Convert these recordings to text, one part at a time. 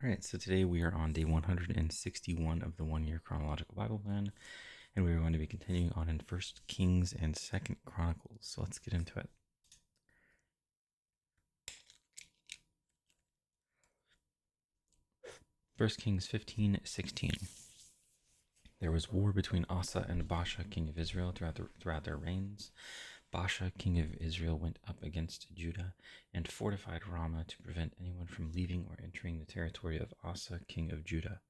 All right, so today we are on day 161 of the 1 year chronological Bible plan, and we are going to be continuing on in 1st Kings and 2nd Chronicles. So let's get into it. 1st Kings 15:16. There was war between Asa and Baasha, king of Israel, throughout their reigns. Baasha, king of Israel, went up against Judah and fortified Ramah to prevent anyone from leaving or entering the territory of Asa, king of Judah.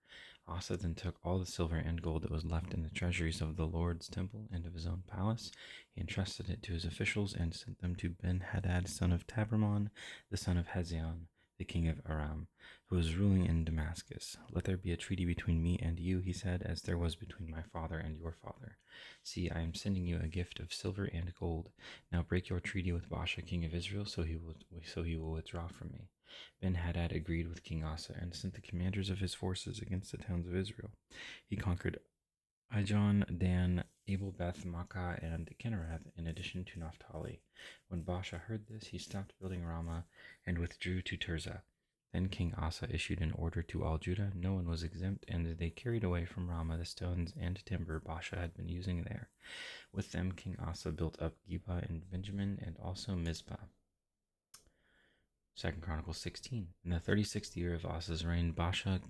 Asa then took all the silver and gold that was left in the treasuries of the Lord's temple and of his own palace. He entrusted it to his officials and sent them to Ben-Hadad, son of Tabrimon, the son of Hezion, the king of Aram, who was ruling in Damascus. Let there be a treaty between me and you, he said, as there was between my father and your father. See, I am sending you a gift of silver and gold. Now break your treaty with Baasha, king of Israel, so he will withdraw from me. Ben-Hadad agreed with King Asa and sent the commanders of his forces against the towns of Israel. He conquered Ijon, Dan, Abel Beth Makkah, and Kinnereth, in addition to Naphtali. When Baasha heard this, he stopped building Ramah and withdrew to Tirzah. Then King Asa issued an order to all Judah. No one was exempt, and they carried away from Ramah the stones and timber Baasha had been using there. With them, King Asa built up Geba in Benjamin and also Mizpah. 2nd Chronicles 16. In the 36th year of Asa's reign, Baasha,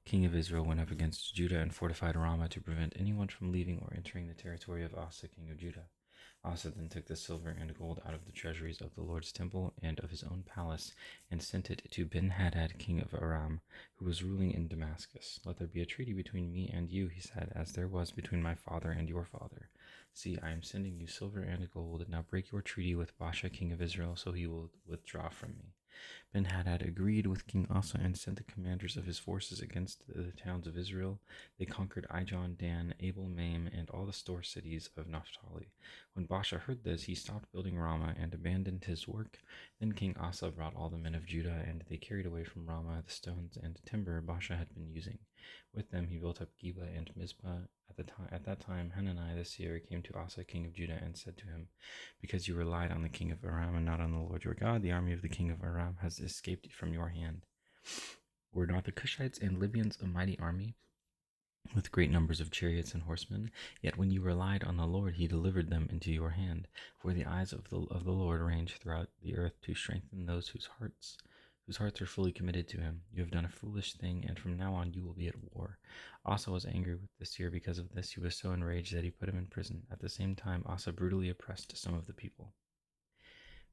king of Israel, went up against Judah and fortified Ramah to prevent anyone from leaving or entering the territory of Asa, king of Judah. Asa then took the silver and gold out of the treasuries of the Lord's temple and of his own palace and sent it to Ben-Hadad, king of Aram, who was ruling in Damascus. Let there be a treaty between me and you, he said, as there was between my father and your father. See, I am sending you silver and gold. Now break your treaty with Baasha, king of Israel, so he will withdraw from me. Ben-Hadad agreed with King Asa and sent the commanders of his forces against the towns of Israel. They conquered Ijon, Dan, Abel, Maim, and all the store cities of Naphtali. When Baasha heard this, he stopped building Ramah and abandoned his work. Then King Asa brought all the men of Judah, and they carried away from Ramah the stones and timber Baasha had been using. With them he built up Geba and Mizpah. At that time, Hanani the seer came to Asa, king of Judah, and said to him, because you relied on the king of Aram and not on the Lord your God, the army of the king of Aram has escaped from your hand. Were not the Cushites and Libyans a mighty army, with great numbers of chariots and horsemen? Yet when you relied on the Lord, he delivered them into your hand. For the eyes of the Lord range throughout the earth to strengthen those whose hearts are fully committed to him. You have done a foolish thing, and from now on you will be at war. Asa was angry with the seer because of this. He was so enraged that he put him in prison. At the same time, Asa brutally oppressed some of the people.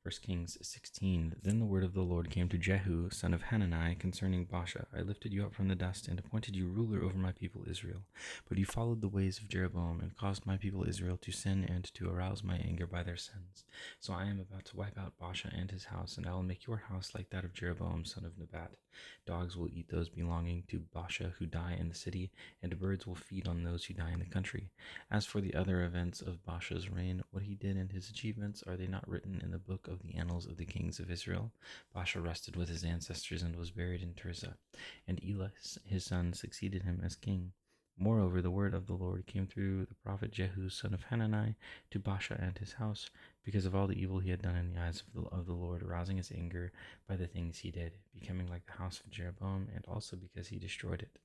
1 Kings 16. Then the word of the Lord came to Jehu, son of Hanani, concerning Baasha. I lifted you up from the dust and appointed you ruler over my people Israel. But you followed the ways of Jeroboam and caused my people Israel to sin and to arouse my anger by their sins. So I am about to wipe out Baasha and his house, and I will make your house like that of Jeroboam, son of Nebat. Dogs will eat those belonging to Baasha who die in the city, and birds will feed on those who die in the country. As for the other events of Baasha's reign, what he did and his achievements, are they not written in the book of the annals of the kings of Israel? Baasha rested with his ancestors and was buried in Tirzah, and Elah his son succeeded him as king. Moreover, the word of the Lord came through the prophet Jehu, son of Hanani, to Baasha and his house, because of all the evil he had done in the eyes of the Lord, arousing his anger by the things he did, becoming like the house of Jeroboam, and also because he destroyed it.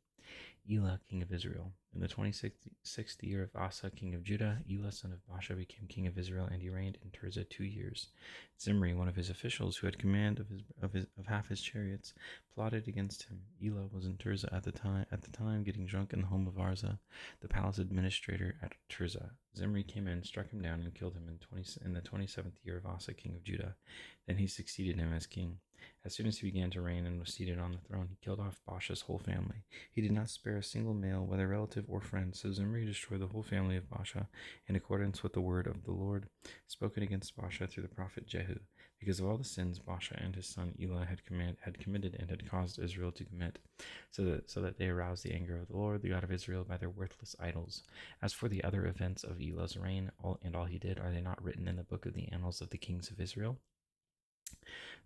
Elah, king of Israel. In the 26th year of Asa, king of Judah, Elah, son of Baasha, became king of Israel, and he reigned in Tirzah 2 years. Zimri, one of his officials, who had command of half his chariots, plotted against him. Elah was in Tirzah at the time, getting drunk in the home of Arza, the palace administrator at Tirzah. Zimri came in, struck him down, and killed him in the 27th year of Asa, king of Judah. Then he succeeded him as king. As soon as he began to reign and was seated on the throne, he killed off Baasha's whole family. He did not spare a single male, whether relative or friend. So Zimri destroyed the whole family of Baasha in accordance with the word of the Lord spoken against Baasha through the prophet Jehu, because of all the sins Baasha and his son Elah had committed and had caused Israel to commit, so that they aroused the anger of the Lord, the God of Israel, by their worthless idols. As for the other events of Elah's reign, all he did, are they not written in the book of the annals of the kings of Israel?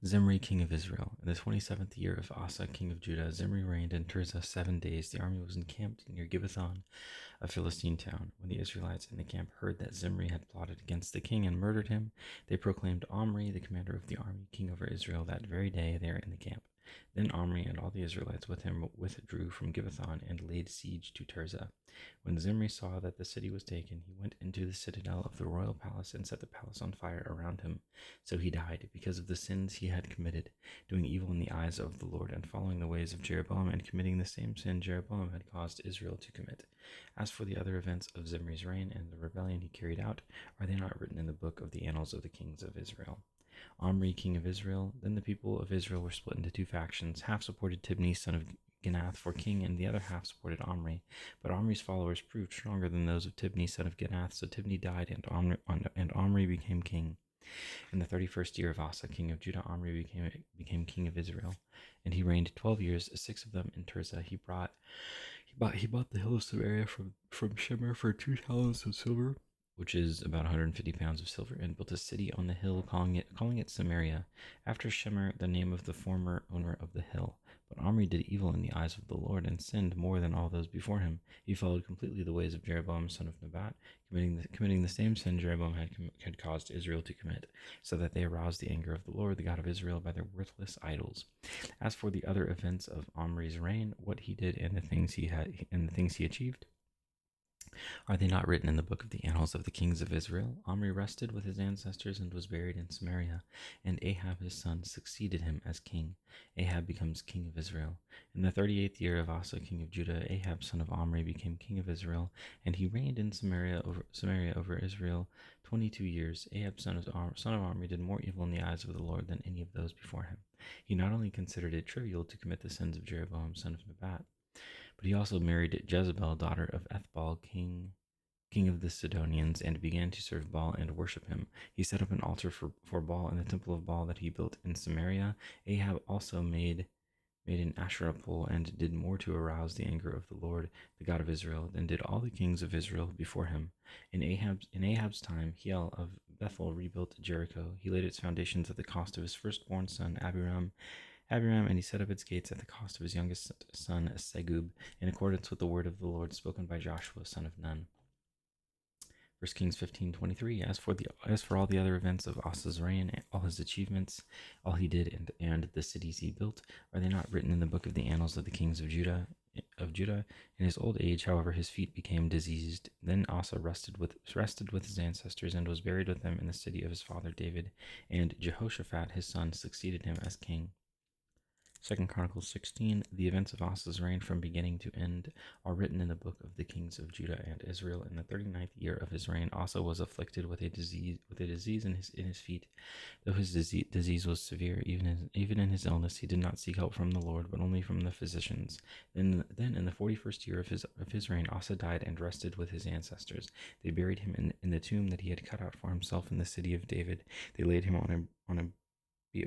Zimri, king of Israel. In the 27th year of Asa, king of Judah, Zimri reigned in Tirzah 7 days. The army was encamped near Gibbethon, a Philistine town. When the Israelites in the camp heard that Zimri had plotted against the king and murdered him, they proclaimed Omri, the commander of the army, king over Israel that very day there in the camp. Then Omri and all the Israelites with him withdrew from Gibbethon and laid siege to Tirzah. When Zimri saw that the city was taken, he went into the citadel of the royal palace and set the palace on fire around him. So he died, because of the sins he had committed, doing evil in the eyes of the Lord, and following the ways of Jeroboam, and committing the same sin Jeroboam had caused Israel to commit. As for the other events of Zimri's reign and the rebellion he carried out, are they not written in the book of the annals of the kings of Israel? Omri, king of Israel. Then the people of Israel were split into two factions. Half supported Tibni, son of Ginath, for king, and the other half supported Omri. But Omri's followers proved stronger than those of Tibni, son of Ginath, so Tibni died, and Omri became king. In the 31st year of Asa, king of Judah, Omri became king of Israel, and he reigned 12 years, 6 of them in Tirzah. He bought the hill of Samaria from Shemer for 2 talents of silver, which is about 150 pounds of silver, and built a city on the hill, calling it Samaria, after Shemer, the name of the former owner of the hill. But Omri did evil in the eyes of the Lord, and sinned more than all those before him. He followed completely the ways of Jeroboam, son of Nebat, committing the same sin Jeroboam had caused Israel to commit, so that they aroused the anger of the Lord, the God of Israel, by their worthless idols. As for the other events of Omri's reign, what he did and the things he achieved, are they not written in the book of the annals of the kings of Israel? Omri rested with his ancestors and was buried in Samaria, and Ahab his son succeeded him as king. Ahab becomes king of Israel. In the 38th year of Asa, king of Judah, Ahab son of Omri became king of Israel, and he reigned in Samaria over Israel 22 years. Ahab son of Omri did more evil in the eyes of the Lord than any of those before him. He not only considered it trivial to commit the sins of Jeroboam son of Nebat, but he also married Jezebel, daughter of Ethbaal, king of the Sidonians, and began to serve Baal and worship him. He set up an altar for Baal in the temple of Baal that he built in Samaria. Ahab also made an Asherah pole and did more to arouse the anger of the Lord, the God of Israel, than did all the kings of Israel before him. In Ahab's time, Hiel of Bethel rebuilt Jericho. He laid its foundations at the cost of his firstborn son Abiram, and he set up its gates at the cost of his youngest son Segub, in accordance with the word of the Lord spoken by Joshua son of Nun. 1 Kings 15:23. As for all the other events of Asa's reign, all his achievements, all he did, and the cities he built, are they not written in the book of the annals of the kings of Judah? In his old age, however, his feet became diseased. Then Asa rested with his ancestors and was buried with them in the city of his father David. And Jehoshaphat his son succeeded him as king. 2 Chronicles 16. The events of Asa's reign from beginning to end are written in the book of the kings of Judah and Israel. In the 39th year of his reign, Asa was afflicted with a disease in his feet. Though his disease was severe, even in his illness, he did not seek help from the Lord, but only from the physicians. Then in the 41st year of his reign, Asa died and rested with his ancestors. They buried him in the tomb that he had cut out for himself in the city of David. They laid him on a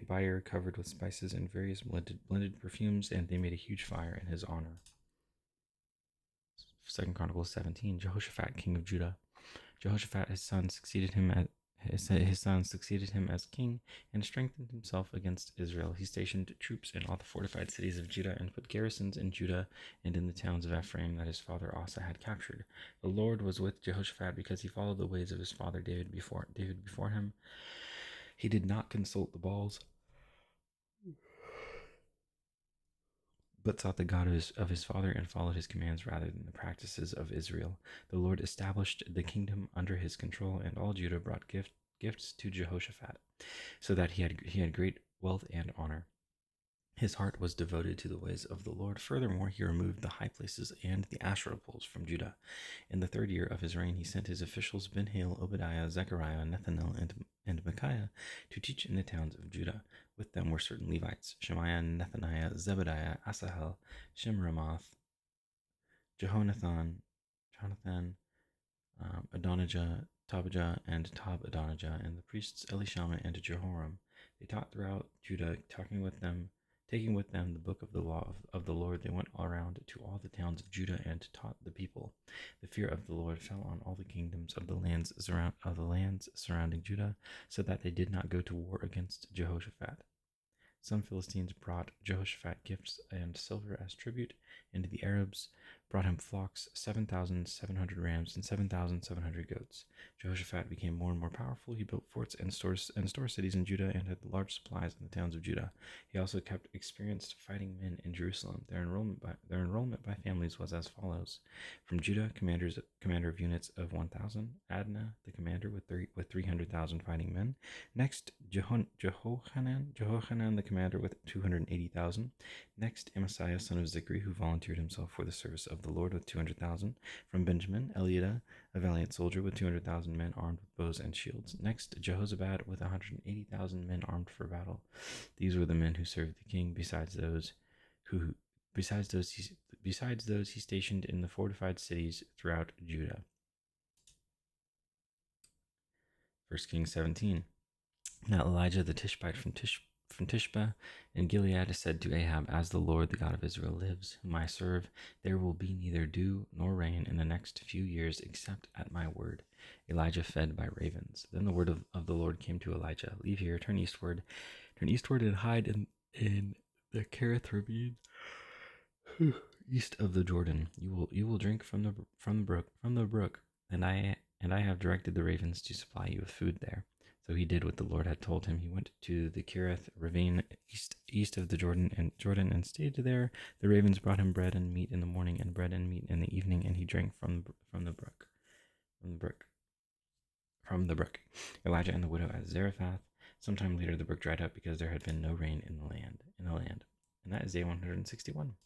bier covered with spices and various blended perfumes, and they made a huge fire in his honor. 2 Chronicles 17. Jehoshaphat, king of Judah. Jehoshaphat, his son, succeeded him as king and strengthened himself against Israel. He stationed troops in all the fortified cities of Judah and put garrisons in Judah and in the towns of Ephraim that his father Asa had captured. The Lord was with Jehoshaphat because he followed the ways of his father David before him. He did not consult the Baals, but sought the God of his father and followed his commands rather than the practices of Israel. The Lord established the kingdom under his control, and all Judah brought gifts to Jehoshaphat, so that he had great wealth and honor. His heart was devoted to the ways of the Lord. Furthermore, he removed the high places and the Asherah poles from Judah. In the 3rd year of his reign, he sent his officials Ben-Hail, Obadiah, Zechariah, Nethanel, and Micaiah to teach in the towns of Judah. With them were certain Levites: Shemaiah, Nethaniah, Zebediah, Asahel, Shemiramoth, Jonathan, Adonijah, Tobijah, and Tob-Adonijah, and the priests Elishama and Jehoram. They taught throughout Judah, taking with them the book of the law of the Lord. They went around to all the towns of Judah and taught the people. The fear of the Lord fell on all the kingdoms of the lands surrounding Judah, so that they did not go to war against Jehoshaphat. Some Philistines brought Jehoshaphat gifts and silver as tribute, and the Arabs brought him flocks, 7,700 rams and 7,700 goats. Jehoshaphat became more and more powerful. He built forts and store cities in Judah and had large supplies in the towns of Judah. He also kept experienced fighting men in Jerusalem. Their enrollment by families was as follows: from Judah, commander of units of 1,000, Adnah, the commander with 300,000 fighting men. Next, Jehohanan, the commander with 280,000. Next, Amasiah, son of Zikri, who volunteered himself for the service of the Lord with 200,000. From Benjamin, Eliada, a valiant soldier with 200,000 men armed with bows and shields. Next, Jehozabad with 180,000 men armed for battle. These were the men who served the king, besides those he stationed in the fortified cities throughout Judah. 1 Kings 17. Now Elijah the Tishbite from Tishbe in Gilead said to Ahab, "As the Lord, the God of Israel, lives, whom I serve, there will be neither dew nor rain in the next few years except at my word." Elijah fed by ravens. Then the word of the Lord came to Elijah: "Leave here, turn eastward and hide in the Kerith ravine east of the Jordan. You will drink from the brook, and I have directed the ravens to supply you with food there." So he did what the Lord had told him. He went to the Kerith ravine east of the Jordan and stayed there. The ravens brought him bread and meat in the morning and bread and meat in the evening, and he drank from the brook. Elijah and the widow at Zarephath. Sometime later the brook dried up because there had been no rain in the land. And that is day 161.